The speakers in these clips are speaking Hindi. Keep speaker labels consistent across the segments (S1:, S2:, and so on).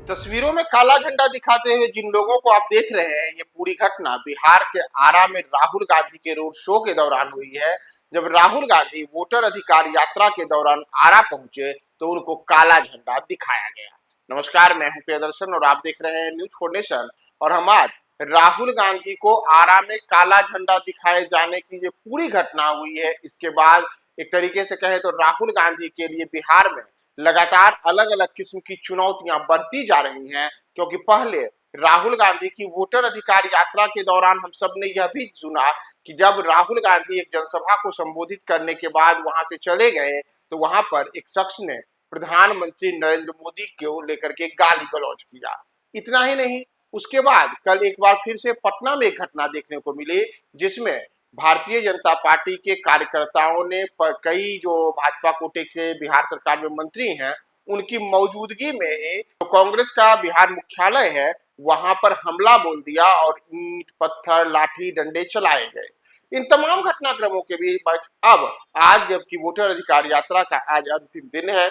S1: तस्वीरों में काला झंडा दिखाते हुए जिन लोगों को आप देख रहे हैं, ये पूरी घटना बिहार के आरा में राहुल गांधी के रोड शो के दौरान हुई है। जब राहुल गांधी वोटर अधिकार यात्रा के दौरान आरा पहुंचे तो उनको काला झंडा दिखाया गया। नमस्कार, मैं हूं प्रियदर्शन और आप देख रहे हैं न्यूज फॉर नेशन। और हम आज राहुल गांधी को आरा में काला झंडा दिखाए जाने की ये पूरी घटना हुई है। इसके बाद एक तरीके से कहें तो राहुल गांधी के लिए बिहार में लगातार अलग अलग किस्म की चुनौतियां बढ़ती जा रही हैं, क्योंकि पहले राहुल गांधी की वोटर अधिकार यात्रा के दौरान हम सब ने यह भी सुना कि जब राहुल गांधी एक जनसभा को संबोधित करने के बाद वहां से चले गए तो वहां पर एक शख्स ने प्रधानमंत्री नरेंद्र मोदी को लेकर के गाली गलौज किया। इतना ही नहीं, उसके बाद कल एक बार फिर से पटना में एक घटना देखने को मिली, जिसमें भारतीय जनता पार्टी के कार्यकर्ताओं ने कई जो भाजपा कोटे के बिहार सरकार में मंत्री हैं उनकी मौजूदगी में ही जो कांग्रेस का बिहार मुख्यालय है वहां पर हमला बोल दिया और ईंट पत्थर लाठी डंडे चलाए गए। इन तमाम घटनाक्रमों के बीच अब आज जबकि वोटर अधिकार यात्रा का आज अंतिम दिन है,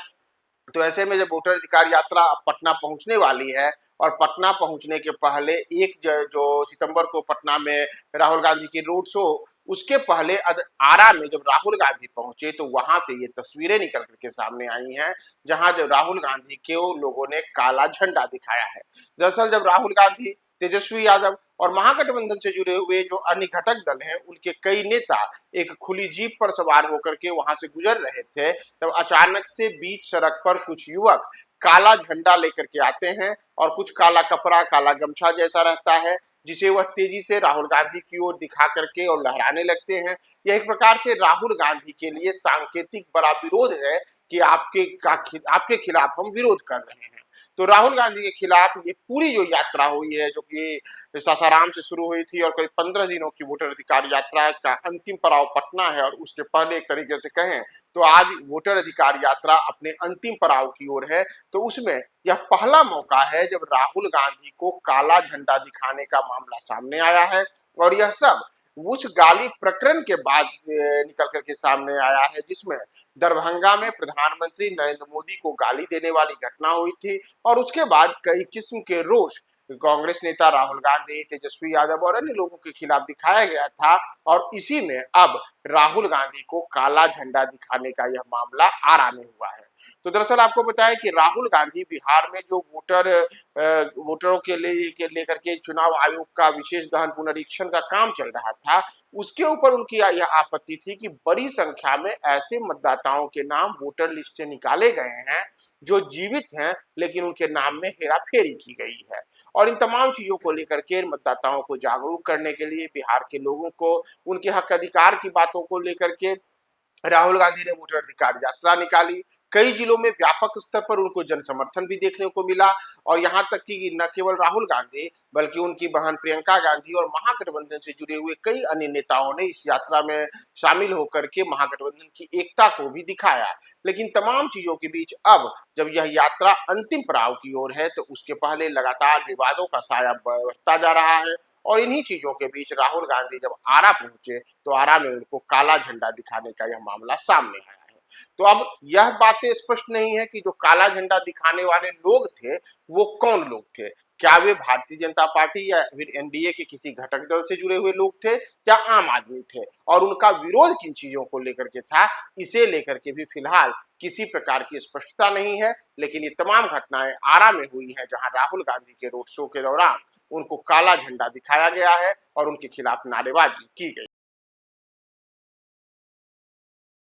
S1: तो ऐसे में जब वोटर अधिकार यात्रा पटना पहुंचने वाली है और पटना पहुंचने के पहले जो सितंबर को पटना में राहुल गांधी की रोड शो, उसके पहले आरा में जब राहुल गांधी पहुंचे तो वहां से ये तस्वीरें निकल करके सामने आई हैं, जहां जब राहुल गांधी के लोगों ने काला झंडा दिखाया है। दरअसल जब राहुल गांधी, तेजस्वी यादव और महागठबंधन से जुड़े हुए जो अन्य घटक दल हैं उनके कई नेता एक खुली जीप पर सवार होकर के वहां से गुजर रहे थे, तब अचानक से बीच सड़क पर कुछ युवक काला झंडा लेकर के आते हैं और कुछ काला कपड़ा, काला गमछा जैसा रहता है, जिसे वह तेजी से राहुल गांधी की ओर दिखा करके और लहराने लगते हैं। यह एक प्रकार से राहुल गांधी के लिए सांकेतिक बड़ा विरोध है कि आपके खिलाफ हम विरोध कर रहे हैं। तो राहुल गांधी के खिलाफ ये पूरी जो यात्रा हुई है, जो कि सासाराम से शुरू हुई थी और करीब 15 दिनों की वोटर अधिकार यात्रा का अंतिम पड़ाव पटना है, और उसके पहले एक तरीके से कहें तो आज वोटर अधिकार यात्रा अपने अंतिम पड़ाव की ओर है। तो उसमें यह पहला मौका है जब राहुल गांधी को काला झंडा दिखाने का मामला सामने आया है, और यह सब उस गाली प्रकरण के बाद निकल करके सामने आया है, जिसमें दरभंगा में प्रधानमंत्री नरेंद्र मोदी को गाली देने वाली घटना हुई थी और उसके बाद कई किस्म के रोष कांग्रेस नेता राहुल गांधी, तेजस्वी यादव और अन्य लोगों के खिलाफ दिखाया गया था। और इसी में अब राहुल गांधी को काला झंडा दिखाने का यह मामला आरा में हुआ है। तो दरअसल आपको बताया कि राहुल गांधी बिहार में जो वोटरों के लेकर के चुनाव आयोग का विशेष गहन पुनरीक्षण का काम चल रहा था, उसके ऊपर उनकी यह आपत्ति थी कि बड़ी संख्या में ऐसे मतदाताओं के नाम वोटर लिस्ट से निकाले गए हैं जो जीवित हैं, लेकिन उनके नाम में हेराफेरी की गई है। और इन तमाम चीजों को लेकर के मतदाताओं को जागरूक करने के लिए, बिहार के लोगों को उनके हक अधिकार की बातों को लेकर के राहुल गांधी ने वोटर अधिकार यात्रा निकाली। कई जिलों में व्यापक स्तर पर उनको जन समर्थन भी देखने को मिला, और यहां तक कि न केवल राहुल गांधी बल्कि उनकी बहन प्रियंका गांधी और महागठबंधन से जुड़े हुए कई अन्य नेताओं ने इस यात्रा में शामिल होकर के महागठबंधन की एकता को भी दिखाया। लेकिन तमाम चीजों के बीच अब जब यह यात्रा अंतिम पड़ाव की ओर है तो उसके पहले लगातार विवादों का साया बढ़ता जा रहा है, और इन्हीं चीजों के बीच राहुल गांधी जब आरा पहुंचे तो आरा में उनको काला झंडा दिखाने का यह मामला सामने आया है। तो अब यह बातें स्पष्ट नहीं है कि जो काला झंडा दिखाने वाले लोग थे वो कौन लोग थे। क्या वे भारतीय जनता पार्टी या फिर एनडीए के किसी घटक दल से जुड़े हुए लोग थे या आम आदमी थे, और उनका विरोध किन चीजों को लेकर के था, इसे लेकर के भी फिलहाल किसी प्रकार की स्पष्टता नहीं है। लेकिन ये तमाम घटनाएं आरा में हुई हैं, जहां राहुल गांधी के रोड शो के दौरान उनको काला झंडा दिखाया गया है और उनके खिलाफ नारेबाजी की गई।